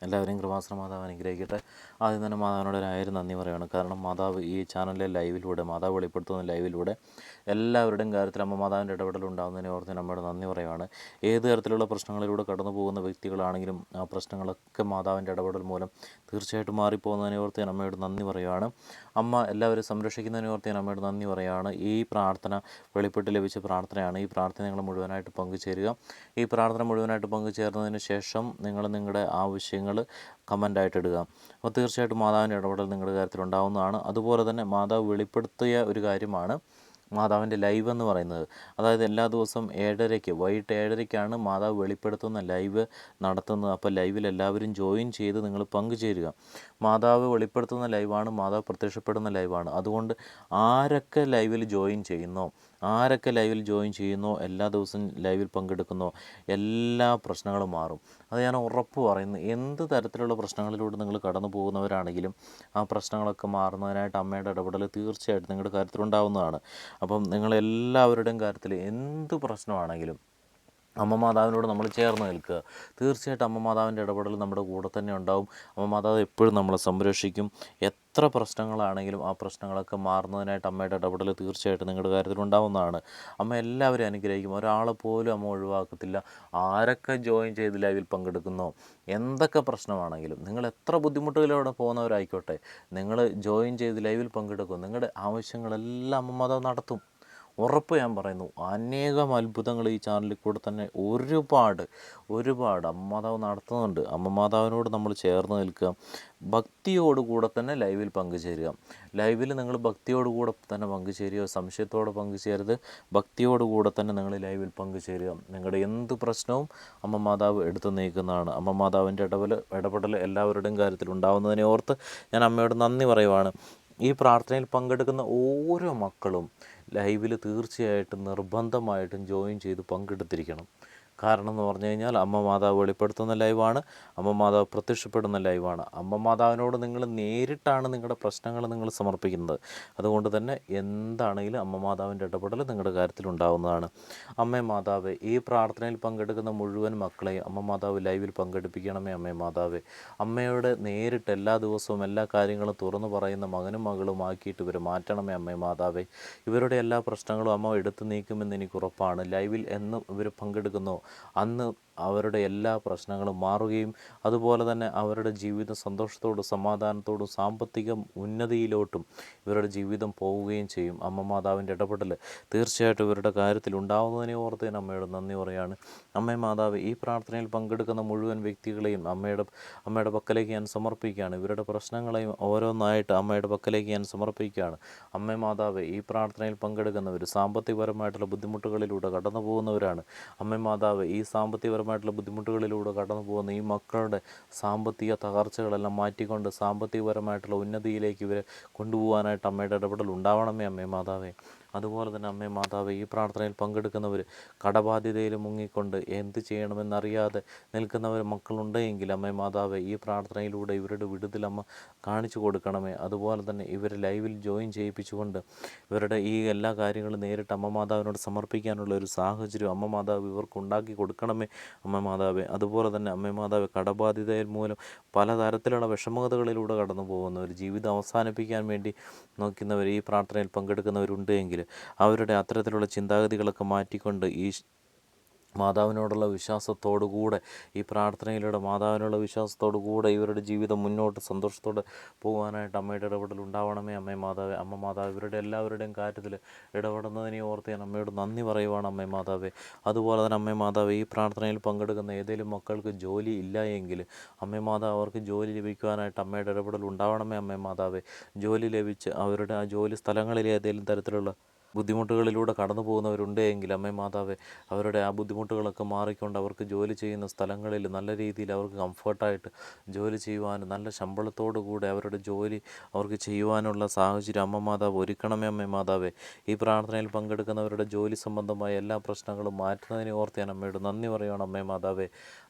എല്ലാവരെയും കൃപാസന മാതാവ് അനുഗ്രഹിക്കട്ടെ. ആദ്യം തന്നെ മാതാവിനോട് ഒരായിരം നന്ദി പറയുകയാണ്. കാരണം മാതാവ് ഈ ചാനലിലെ ലൈവിലൂടെ, മാതാവ് വെളിപ്പെടുത്തുന്ന ലൈവിലൂടെ എല്ലാവരുടെയും കാര്യത്തിൽ അമ്മ മാതാവിൻ്റെ ഇടപെടൽ ഉണ്ടാകുന്നതിനെ ഓർത്ത് നമ്മോട് നന്ദി പറയുകയാണ്. ഏത് തരത്തിലുള്ള പ്രശ്നങ്ങളിലൂടെ കടന്നു പോകുന്ന വ്യക്തികളാണെങ്കിലും ആ പ്രശ്നങ്ങളൊക്കെ മാതാവിൻ്റെ ഇടപെടൽ മൂലം തീർച്ചയായിട്ടും മാറിപ്പോകുന്നതിനെ ഓർത്ത് നമ്മോട് നന്ദി പറയുകയാണ്. അമ്മ എല്ലാവരും സംരക്ഷിക്കുന്നതിനെ ഓർത്ത് നമ്മോട് നന്ദി പറയുകയാണ്. ഈ പ്രാർത്ഥന വെളിപ്പെട്ട് ലഭിച്ച പ്രാർത്ഥനയാണ്. ഈ പ്രാർത്ഥന നിങ്ങൾ മുഴുവനായിട്ട് പങ്കുചേരുക. ഈ പ്രാർത്ഥന മുഴുവനായിട്ട് പങ്കുചേർന്നതിന് ശേഷം നിങ്ങൾ നിങ്ങളുടെ ആവശ്യങ്ങൾ കമൻ്റായിട്ട് ഇടുക. അപ്പോൾ തീർച്ചയായിട്ടും മാതാവിൻ്റെ ഇടപെടൽ നിങ്ങളുടെ കാര്യത്തിൽ ഉണ്ടാകുന്നതാണ്. അതുപോലെ തന്നെ മാതാവ് വെളിപ്പെടുത്തിയ ഒരു കാര്യമാണ് മാതാവിൻ്റെ ലൈവ് എന്ന് പറയുന്നത്. അതായത് എല്ലാ ദിവസവും 7:30 വൈകിട്ട് 7:30 മാതാവ് വെളിപ്പെടുത്തുന്ന ലൈവ് നടത്തുന്നത്. അപ്പോൾ ലൈവിൽ എല്ലാവരും ജോയിൻ ചെയ്ത് നിങ്ങൾ പങ്കുചേരുക. മാതാവ് വെളിപ്പെടുത്തുന്ന ലൈവാണ്, മാതാവ് പ്രത്യക്ഷപ്പെടുന്ന ലൈവാണ്. അതുകൊണ്ട് ആരൊക്കെ ലൈവിൽ ജോയിൻ ചെയ്യുന്നോ എല്ലാ ദിവസവും ലൈവിൽ പങ്കെടുക്കുന്നോ എല്ലാ പ്രശ്നങ്ങളും മാറും. അത് ഞാൻ ഉറപ്പ് പറയുന്നു. എന്ത് തരത്തിലുള്ള പ്രശ്നങ്ങളിലൂടെ നിങ്ങൾ കടന്നു പോകുന്നവരാണെങ്കിലും ആ പ്രശ്നങ്ങളൊക്കെ മാറുന്നതിനായിട്ട് അമ്മയുടെ ഇടപെടൽ തീർച്ചയായിട്ടും നിങ്ങളുടെ കാര്യത്തിലുണ്ടാവുന്നതാണ്. അപ്പം നിങ്ങളെല്ലാവരുടെയും കാര്യത്തിൽ എന്ത് പ്രശ്നമാണെങ്കിലും അമ്മ മാതാവിനോട് നമ്മൾ ചേർന്ന് നിൽക്കുക. തീർച്ചയായിട്ടും അമ്മ മാതാവിൻ്റെ ഇടപെടൽ നമ്മുടെ കൂടെ തന്നെ ഉണ്ടാവും. അമ്മ മാതാവ് എപ്പോഴും നമ്മളെ സംരക്ഷിക്കും. എത്ര പ്രശ്നങ്ങളാണെങ്കിലും ആ പ്രശ്നങ്ങളൊക്കെ മാറുന്നതിനായിട്ട് അമ്മയുടെ ഇടപെടൽ തീർച്ചയായിട്ടും നിങ്ങളുടെ കാര്യത്തിൽ ഉണ്ടാവുന്നതാണ്. അമ്മ എല്ലാവരും അനുഗ്രഹിക്കും. ഒരാളെ പോലും അമ്മ ഒഴിവാക്കത്തില്ല. ആരൊക്കെ ജോയിൻ ചെയ്ത് ലൈവിൽ പങ്കെടുക്കുന്നോ, എന്തൊക്കെ പ്രശ്നമാണെങ്കിലും, നിങ്ങൾ എത്ര ബുദ്ധിമുട്ടുകളിലൂടെ പോകുന്നവരായിക്കോട്ടെ, നിങ്ങൾ ജോയിൻ ചെയ്ത് ലൈവിൽ പങ്കെടുക്കും. നിങ്ങളുടെ ആവശ്യങ്ങളെല്ലാം അമ്മ മാതാവ് നടത്തും. ഉറപ്പ് ഞാൻ പറയുന്നു. അനേകം അത്ഭുതങ്ങൾ ഈ ചാനലിൽ കൂടെ തന്നെ ഒരുപാട് അമ്മ മാതാവ് നടത്തുന്നുണ്ട്. അമ്മ മാതാവിനോട് നമ്മൾ ചേർന്ന് നിൽക്കുക. ഭക്തിയോടുകൂടെ തന്നെ ലൈവിൽ പങ്കുചേരുക. ലൈവിൽ നിങ്ങൾ ഭക്തിയോടുകൂടെ തന്നെ പങ്കുചേരുക. സംശയത്തോടെ പങ്കുചേരരുത്. ഭക്തിയോടുകൂടെ തന്നെ നിങ്ങൾ ലൈവിൽ പങ്കുചേരുക. നിങ്ങളുടെ എന്ത് പ്രശ്നവും അമ്മ മാതാവ് എടുത്തു നീക്കുന്നതാണ്. അമ്മ മാതാവിൻ്റെ ഇടപെടൽ എല്ലാവരുടെയും കാര്യത്തിൽ ഉണ്ടാവുന്നതിനെ ഓർത്ത് ഞാൻ അമ്മയോട് നന്ദി പറയുവാണ്. ഈ പ്രാർത്ഥനയിൽ പങ്കെടുക്കുന്ന ഓരോ മക്കളും ലൈവിൽ തീർച്ചയായിട്ടും നിർബന്ധമായിട്ടും ജോയിൻ ചെയ്ത് പങ്കെടുത്തിരിക്കണം. കാരണം എന്ന് പറഞ്ഞു കഴിഞ്ഞാൽ അമ്മ മാതാവ് വെളിപ്പെടുത്തുന്ന ലൈവാണ്, അമ്മ മാതാവ് പ്രത്യക്ഷപ്പെടുന്ന ലൈവാണ്. അമ്മ മാതാവിനോട് നിങ്ങൾ നേരിട്ടാണ് നിങ്ങളുടെ പ്രശ്നങ്ങൾ നിങ്ങൾ സമർപ്പിക്കുന്നത്. അതുകൊണ്ട് തന്നെ എന്താണെങ്കിലും അമ്മ മാതാവിൻ്റെ ഇടപെടൽ നിങ്ങളുടെ കാര്യത്തിൽ ഉണ്ടാകുന്നതാണ്. അമ്മേ മാതാവേ, ഈ പ്രാർത്ഥനയിൽ പങ്കെടുക്കുന്ന മുഴുവൻ മക്കളെയും അമ്മ മാതാവ് ലൈവിൽ പങ്കെടുപ്പിക്കണമേ. അമ്മേ മാതാവേ, അമ്മയോട് നേരിട്ട് എല്ലാ ദിവസവും എല്ലാ കാര്യങ്ങളും തുറന്നു പറയുന്ന മകനും മകളും ആക്കിയിട്ട് ഇവരെ മാറ്റണമേ. അമ്മേ മാതാവേ, ഇവരുടെ എല്ലാ പ്രശ്നങ്ങളും അമ്മ എടുത്തു നീക്കുമെന്ന് എനിക്ക് ഉറപ്പാണ്. ലൈവിൽ എന്ന് ഇവർ പങ്കെടുക്കുന്നു അന്ന് അവരുടെ എല്ലാ പ്രശ്നങ്ങളും മാറുകയും അതുപോലെ തന്നെ അവരുടെ ജീവിതം സന്തോഷത്തോടും സമാധാനത്തോടും സാമ്പത്തിക ഉന്നതിയിലോട്ടും ഇവരുടെ ജീവിതം പോവുകയും ചെയ്യും. അമ്മ മാതാവിൻ്റെ ഇടപെടൽ തീർച്ചയായിട്ടും ഇവരുടെ കാര്യത്തിൽ ഉണ്ടാവുന്നതിനെ ഓർത്ത് ഞാൻ അമ്മയോട് നന്ദി പറയുകയാണ്. അമ്മേ മാതാവ്, ഈ പ്രാർത്ഥനയിൽ പങ്കെടുക്കുന്ന മുഴുവൻ വ്യക്തികളെയും അമ്മയുടെ പക്കലേക്ക് ഞാൻ സമർപ്പിക്കുകയാണ്. ഇവരുടെ പ്രശ്നങ്ങളെയും ഓരോന്നായിട്ട് അമ്മയുടെ പക്കലേക്ക് ഞാൻ സമർപ്പിക്കുകയാണ്. അമ്മേ മാതാവ്, ഈ പ്രാർത്ഥനയിൽ പങ്കെടുക്കുന്നവർ സാമ്പത്തികപരമായിട്ടുള്ള ബുദ്ധിമുട്ടുകളിലൂടെ കടന്നു പോകുന്നവരാണ്. അമ്മേ മാതാവ്, ഈ സാമ്പത്തികപരമായിട്ടുള്ള ബുദ്ധിമുട്ടുകളിലൂടെ കടന്നു പോകുന്ന ഈ മക്കളുടെ സാമ്പത്തിക തകർച്ചകളെല്ലാം മാറ്റിക്കൊണ്ട് സാമ്പത്തികപരമായിട്ടുള്ള ഉന്നതിയിലേക്ക് ഇവരെ കൊണ്ടുപോകാനായിട്ട് അമ്മയുടെ ഇടപെടൽ ഉണ്ടാവണമേ. അമ്മേ മാതാവേ, അതുപോലെ തന്നെ അമ്മേ മാതാവേ, ഈ പ്രാർത്ഥനയിൽ പങ്കെടുക്കുന്നവർ കടബാധ്യതയിൽ മുങ്ങിക്കൊണ്ട് എന്ത് ചെയ്യണമെന്നറിയാതെ നിൽക്കുന്നവർ മക്കളുണ്ടെങ്കിൽ അമ്മേ മാതാവേ, ഈ പ്രാർത്ഥനയിലൂടെ ഇവരുടെ വിടുതൽ അമ്മ കാണിച്ചു കൊടുക്കണമേ. അതുപോലെ തന്നെ ഇവരെ ലൈവിൽ ജോയിൻ ചെയ്യിപ്പിച്ചുകൊണ്ട് ഇവരുടെ ഈ എല്ലാ കാര്യങ്ങളും നേരിട്ട് അമ്മ മാതാവിനോട് സമർപ്പിക്കാനുള്ള ഒരു സാഹചര്യം അമ്മ മാതാവ് ഇവർക്ക് ഉണ്ടാക്കി കൊടുക്കണമേ. അമ്മ മാതാവേ, അതുപോലെ തന്നെ അമ്മ മാതാവ്, കടബാധ്യതയിൽ മൂലം പലതരത്തിലുള്ള വിഷമതകളിലൂടെ കടന്നു പോകുന്നവർ, ജീവിതം അവസാനിപ്പിക്കാൻ വേണ്ടി നോക്കുന്നവർ, ഈ പ്രാർത്ഥനയിൽ പങ്കെടുക്കുന്നവരുണ്ട് എങ്കിൽ അവരുടെ അത്തരത്തിലുള്ള ചിന്താഗതികളൊക്കെ മാറ്റിക്കൊണ്ട് ഈ മാതാവിനോടുള്ള വിശ്വാസത്തോടു കൂടെ, ഈ പ്രാർത്ഥനയിലൂടെ മാതാവിനുള്ള വിശ്വാസത്തോടു കൂടെ ഇവരുടെ ജീവിതം മുന്നോട്ട് സന്തോഷത്തോടെ പോകാനായിട്ട് അമ്മയുടെ ഇടപെടൽ ഉണ്ടാവണമേ. അമ്മേ മാതാവേ, അമ്മ മാതാവ് ഇവരുടെ എല്ലാവരുടെയും കാര്യത്തിൽ ഇടപെടുന്നതിനെ ഓർത്ത് ഞാൻ അമ്മയോട് നന്ദി പറയുവാണ്. അമ്മേ മാതാവേ, അതുപോലെ തന്നെ അമ്മേ മാതാവേ, ഈ പ്രാർത്ഥനയിൽ പങ്കെടുക്കുന്ന ഏതെങ്കിലും മക്കൾക്ക് ജോലി ഇല്ല എങ്കിൽ അമ്മേ മാതാവ് അവർക്ക് ജോലി ലഭിക്കുവാനായിട്ട് അമ്മയുടെ ഇടപെടൽ ഉണ്ടാവണമേ. അമ്മേ മാതാവേ, ജോലി ലഭിച്ച് അവരുടെ ആ ജോലി സ്ഥലങ്ങളിൽ ഏതെങ്കിലും തരത്തിലുള്ള ബുദ്ധിമുട്ടുകളിലൂടെ കടന്നു പോകുന്നവരുണ്ട് എങ്കിൽ അമ്മേ മാതാവേ, അവരുടെ ആ ബുദ്ധിമുട്ടുകളൊക്കെ മാറിക്കൊണ്ട് അവർക്ക് ജോലി ചെയ്യുന്ന സ്ഥലങ്ങളിൽ നല്ല രീതിയിൽ അവർക്ക് കംഫർട്ടായിട്ട് ജോലി ചെയ്യുവാനും നല്ല ശമ്പളത്തോടു കൂടെ അവരുടെ ജോലി അവർക്ക് ചെയ്യുവാനുള്ള സാഹചര്യം അമ്മ മാതാവ് ഒരുക്കണമേ. അമ്മേ മാതാവേ, ഈ പ്രാർത്ഥനയിൽ പങ്കെടുക്കുന്നവരുടെ ജോലി സംബന്ധമായ എല്ലാ പ്രശ്നങ്ങളും മാറ്റുന്നതിനെ ഓർത്ത് ഞാൻ അമ്മയോട് നന്ദി പറയുകയാണ്. അമ്മേ മാതാവേ,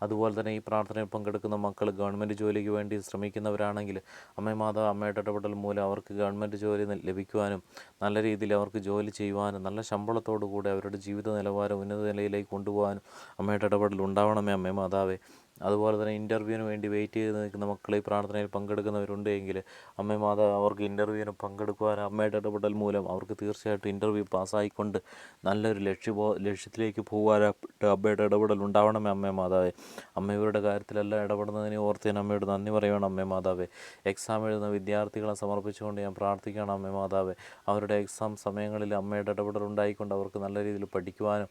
അതുപോലെ തന്നെ ഈ പ്രാർത്ഥനയിൽ പങ്കെടുക്കുന്ന മക്കൾ ഗവൺമെൻറ് ജോലിക്ക് വേണ്ടി ശ്രമിക്കുന്നവരാണെങ്കിൽ അമ്മേ മാതാവ്, അമ്മയുടെ ഇടപെടൽ മൂലം അവർക്ക് ഗവൺമെൻറ് ജോലി ലഭിക്കുവാനും നല്ല രീതിയിൽ അവർക്ക് ജോലി ചെയ്യുവാനും നല്ല ശമ്പളത്തോടു കൂടെ അവരുടെ ജീവിത നിലവാരം ഉന്നത നിലയിലേക്ക് കൊണ്ടുപോകാനും അമ്മയുടെ ഇടപെടൽ ഉണ്ടാവണമേ. അമ്മേ മാതാവേ, അതുപോലെ തന്നെ ഇൻ്റർവ്യൂവിന് വേണ്ടി വെയിറ്റ് ചെയ്ത് നിൽക്കുന്ന മക്കൾ ഈ പ്രാർത്ഥനയിൽ പങ്കെടുക്കുന്നവരുണ്ട് എങ്കിൽ അമ്മേ മാതാവ് അവർക്ക് ഇൻ്റർവ്യൂവിന് പങ്കെടുക്കുവാൻ അമ്മയുടെ ഇടപെടൽ മൂലം അവർക്ക് തീർച്ചയായിട്ടും ഇൻ്റർവ്യൂ പാസ്സായിക്കൊണ്ട് നല്ലൊരു ലക്ഷ്യത്തിലേക്ക് പോകാനായിട്ട് അമ്മയുടെ ഇടപെടൽ ഉണ്ടാവണമേ അമ്മേ മാതാവേ. അമ്മ ഇവരുടെ കാര്യത്തിലെല്ലാം ഇടപെടുന്നതിനെ ഓർത്ത് ഞാൻ അമ്മയോട് നന്ദി പറയണം അമ്മേ മാതാവേ. എക്സാം എഴുതുന്ന വിദ്യാർത്ഥികളെ സമർപ്പിച്ചുകൊണ്ട് ഞാൻ പ്രാർത്ഥിക്കണം അമ്മേ മാതാവേ. അവരുടെ എക്സാം സമയങ്ങളിൽ അമ്മയുടെ ഇടപെടൽ ഉണ്ടായിക്കൊണ്ട് അവർക്ക് നല്ല രീതിയിൽ പഠിക്കുവാനും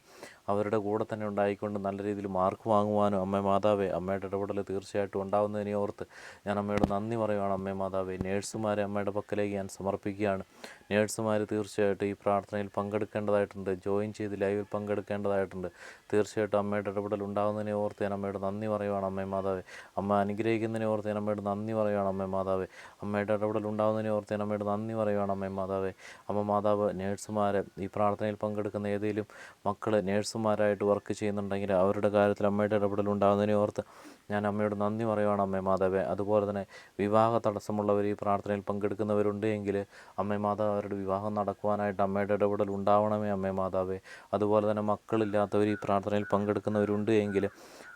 അവരുടെ കൂടെ തന്നെ ഉണ്ടായിക്കൊണ്ട് നല്ല രീതിയിൽ മാർക്ക് വാങ്ങുവാനും അമ്മേ മാതാവേ അമ്മയുടെ ഇടപെടൽ തീർച്ചയായിട്ടും ഉണ്ടാകുന്നതിനെ ഓർത്ത് ഞാൻ അമ്മയോട് നന്ദി പറയുകയാണ് അമ്മേ മാതാവേ. നേഴ്സുമാരെ അമ്മയുടെ പക്കലേക്ക് ഞാൻ സമർപ്പിക്കുകയാണ്. നേഴ്സുമാർ തീർച്ചയായിട്ടും ഈ പ്രാർത്ഥനയിൽ പങ്കെടുക്കേണ്ടതായിട്ടുണ്ട്, ജോയിൻ ചെയ്ത് ലൈവിൽ പങ്കെടുക്കേണ്ടതായിട്ടുണ്ട്. തീർച്ചയായിട്ടും അമ്മയുടെ ഇടപെടൽ ഉണ്ടാകുന്നതിനെ ഓർത്ത് ഞാൻ അമ്മയോട് നന്ദി പറയുകയാണ് അമ്മേ മാതാവേ. അമ്മ അനുഗ്രഹിക്കുന്നതിനെ ഓർത്ത് ഞാൻ അമ്മയോട് നന്ദി പറയുകയാണ് അമ്മേ മാതാവേ. അമ്മയുടെ ഇടപെടൽ ഉണ്ടാകുന്നതിനെ ഓർത്ത് ഞാൻ അമ്മയോട് നന്ദി പറയുകയാണ് അമ്മേ മാതാവേ. അമ്മ മാതാവ് നേഴ്സുമാരെ ഈ പ്രാർത്ഥനയിൽ പങ്കെടുക്കുന്ന ഏതെങ്കിലും മക്കൾ നേഴ്സുമാരായിട്ട് വർക്ക് ചെയ്യുന്നുണ്ടെങ്കിൽ അവരുടെ കാര്യത്തിൽ അമ്മയുടെ ഇടപെടൽ ഉണ്ടാകുന്നതിനെ ഓർത്ത് ഞാൻ അമ്മയോട് നന്ദി പറയുകയാണ് അമ്മേ മാതാവേ. അതുപോലെ തന്നെ വിവാഹ തടസ്സമുള്ളവർ ഈ പ്രാർത്ഥനയിൽ പങ്കെടുക്കുന്നവരുണ്ട് എങ്കിൽ അമ്മേ മാതാവ് അവരുടെ വിവാഹം നടക്കുവാനായിട്ട് അമ്മയുടെ ഇടപെടൽ ഉണ്ടാവണമേ അമ്മേ മാതാവേ. അതുപോലെ തന്നെ മക്കളില്ലാത്തവർ ഈ പ്രാർത്ഥനയിൽ പങ്കെടുക്കുന്നവരുണ്ട് എങ്കിൽ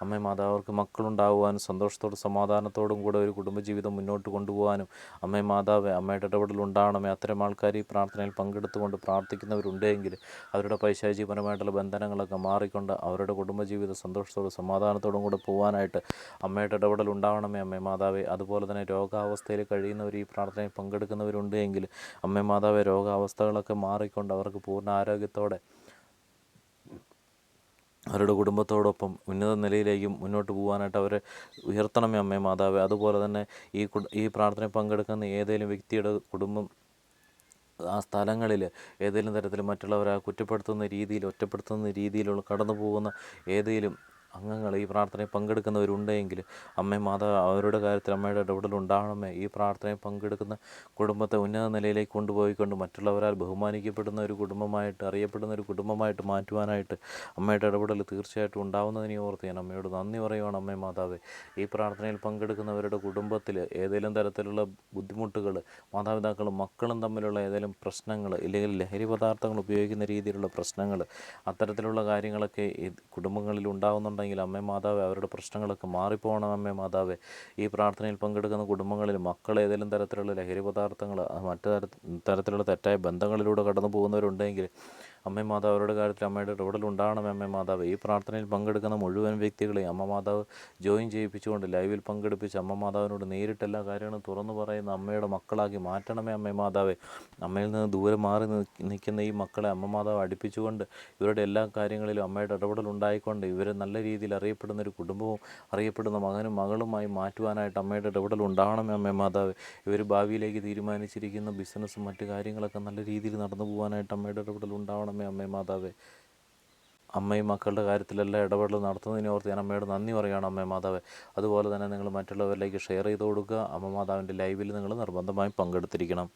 അമ്മേ മാതാവ് അവർക്ക് മക്കളുണ്ടാകുവാനും സന്തോഷത്തോടും സമാധാനത്തോടും കൂടെ ഒരു കുടുംബജീവിതം മുന്നോട്ട് കൊണ്ടുപോകാനും അമ്മേ മാതാവേ അമ്മയുടെ ഇടപെടൽ ഉണ്ടാകണമേ. അത്തരം ആൾക്കാർ ഈ പ്രാർത്ഥനയിൽ പങ്കെടുത്തുകൊണ്ട് പ്രാർത്ഥിക്കുന്നവരുണ്ട് എങ്കിൽ അവരുടെ പൈശാചികപരമായിട്ടുള്ള ബന്ധനങ്ങളൊക്കെ മാറിക്കൊണ്ട് അവരുടെ കുടുംബജീവിതം സന്തോഷത്തോടും സമാധാനത്തോടും കൂടെ പോകാനായിട്ട് അമ്മയുടെ ഇടപെടൽ ഉണ്ടാവണമേ അമ്മേ മാതാവേ. അതുപോലെ തന്നെ രോഗാവസ്ഥയിൽ കഴിയുന്നവർ ഈ പ്രാർത്ഥനയിൽ പങ്കെടുക്കുന്നവരുണ്ട് എങ്കിൽ അമ്മേ മാതാവേ രോഗാവസ്ഥകളൊക്കെ മാറിക്കൊണ്ട് അവർക്ക് പൂർണ്ണ ആരോഗ്യത്തോടെ അവരുടെ കുടുംബത്തോടൊപ്പം ഉന്നത നിലയിലേക്കും മുന്നോട്ട് പോകാനായിട്ട് അവരെ ഉയർത്തണമേ അമ്മേ മാതാവേ. അതുപോലെ തന്നെ ഈ പ്രാർത്ഥനയിൽ പങ്കെടുക്കുന്ന ഏതെങ്കിലും വ്യക്തിയുടെ കുടുംബം ആ സ്ഥലങ്ങളിൽ ഏതെങ്കിലും തരത്തിൽ മറ്റുള്ളവരെ കുറ്റപ്പെടുത്തുന്ന രീതിയിൽ ഒറ്റപ്പെടുത്തുന്ന രീതിയിലുള്ള കടന്നു പോകുന്ന ഏതെങ്കിലും അംഗങ്ങൾ ഈ പ്രാർത്ഥനയിൽ പങ്കെടുക്കുന്നവരുണ്ടെങ്കിൽ അമ്മേ മാതാവ് അവരുടെ കാര്യത്തിൽ അമ്മയുടെ ഇടപെടൽ ഉണ്ടാകണമേ. ഈ പ്രാർത്ഥനയിൽ പങ്കെടുക്കുന്ന കുടുംബത്തെ ഉന്നത നിലയിലേക്ക് കൊണ്ടുപോയിക്കൊണ്ട് മറ്റുള്ളവരാൽ ബഹുമാനിക്കപ്പെടുന്ന ഒരു കുടുംബമായിട്ട് അറിയപ്പെടുന്ന ഒരു കുടുംബമായിട്ട് മാറ്റുവാനായിട്ട് അമ്മയുടെ ഇടപെടൽ തീർച്ചയായിട്ടും ഉണ്ടാവുന്നതിനെ ഓർത്ത് ഞാൻ അമ്മയോട് നന്ദി പറയുകയാണ് അമ്മേ മാതാവേ. ഈ പ്രാർത്ഥനയിൽ പങ്കെടുക്കുന്നവരുടെ കുടുംബത്തിൽ ഏതെങ്കിലും തരത്തിലുള്ള ബുദ്ധിമുട്ടുകൾ മാതാപിതാക്കളും മക്കളും തമ്മിലുള്ള ഏതെങ്കിലും പ്രശ്നങ്ങൾ ഇല്ലെങ്കിൽ ലഹരി പദാർത്ഥങ്ങൾ ഉപയോഗിക്കുന്ന രീതിയിലുള്ള പ്രശ്നങ്ങൾ അത്തരത്തിലുള്ള കാര്യങ്ങളൊക്കെ ഈ കുടുംബങ്ങളിൽ ഉണ്ടാകുന്നുണ്ടെങ്കിൽ അമ്മേ മാതാവേ അവരുടെ പ്രശ്നങ്ങളൊക്കെ മാറിപ്പോകണം അമ്മേ മാതാവേ. ഈ പ്രാർത്ഥനയിൽ പങ്കെടുക്കുന്ന കുടുംബങ്ങളിൽ മക്കൾ ഏതെങ്കിലും തരത്തിലുള്ള ലഹരി പദാർത്ഥങ്ങൾ മറ്റു തരത്തിലുള്ള തെറ്റായ ബന്ധങ്ങളിലൂടെ കടന്നു പോകുന്നവരുണ്ടെങ്കിൽ അമ്മേ മാതാവ് അവരുടെ കാര്യത്തിൽ അമ്മയുടെ ഇടപെടൽ ഉണ്ടാകണമേ അമ്മേ മാതാവ്. ഈ പ്രാർത്ഥനയിൽ പങ്കെടുക്കുന്ന മുഴുവൻ വ്യക്തികളെയും അമ്മ മാതാവ് ജോയിൻ ചെയ്യിപ്പിച്ചുകൊണ്ട് ലൈവിൽ പങ്കെടുപ്പിച്ച് അമ്മ മാതാവിനോട് നേരിട്ട് എല്ലാ കാര്യങ്ങളും തുറന്നു പറയുന്ന അമ്മയുടെ മക്കളാക്കി മാറ്റണമേ അമ്മേ മാതാവേ. അമ്മയിൽ നിന്ന് ദൂരെ മാറി നിൽക്കുന്ന ഈ മക്കളെ അമ്മ മാതാവ് അടുപ്പിച്ചുകൊണ്ട് ഇവരുടെ എല്ലാ കാര്യങ്ങളിലും അമ്മയുടെ ഇടപെടൽ ഉണ്ടായിക്കൊണ്ട് ഇവരെ നല്ല രീതിയിൽ അറിയപ്പെടുന്ന ഒരു കുടുംബവും അറിയപ്പെടുന്ന മകനും മകളുമായി മാറ്റുവാനായിട്ട് അമ്മയുടെ ഇടപെടൽ ഉണ്ടാകണമേ അമ്മേ മാതാവ്. ഇവർ ഭാവിയിലേക്ക് തീരുമാനിച്ചിരിക്കുന്ന ബിസിനസ്സും മറ്റു കാര്യങ്ങളൊക്കെ നല്ല രീതിയിൽ നടന്നു പോകാനായിട്ട് അമ്മയുടെ ഇടപെടൽ ഉണ്ടാവണമേ അമ്മേ മാതാവേ. അമ്മയും മക്കളുടെ കാര്യത്തിലെല്ലാം ഇടപെടൽ നടത്തുന്നതിനെ ഓർത്ത് ഞാൻ അമ്മയോട് നന്ദി പറയുകയാണ് അമ്മേ മാതാവേ. അതുപോലെ തന്നെ നിങ്ങൾ മറ്റുള്ളവരിലേക്ക് ഷെയർ ചെയ്ത് കൊടുക്കുക. അമ്മ മാതാവിൻ്റെ ലൈവിൽ നിങ്ങൾ നിർബന്ധമായും പങ്കെടുത്തിരിക്കണം.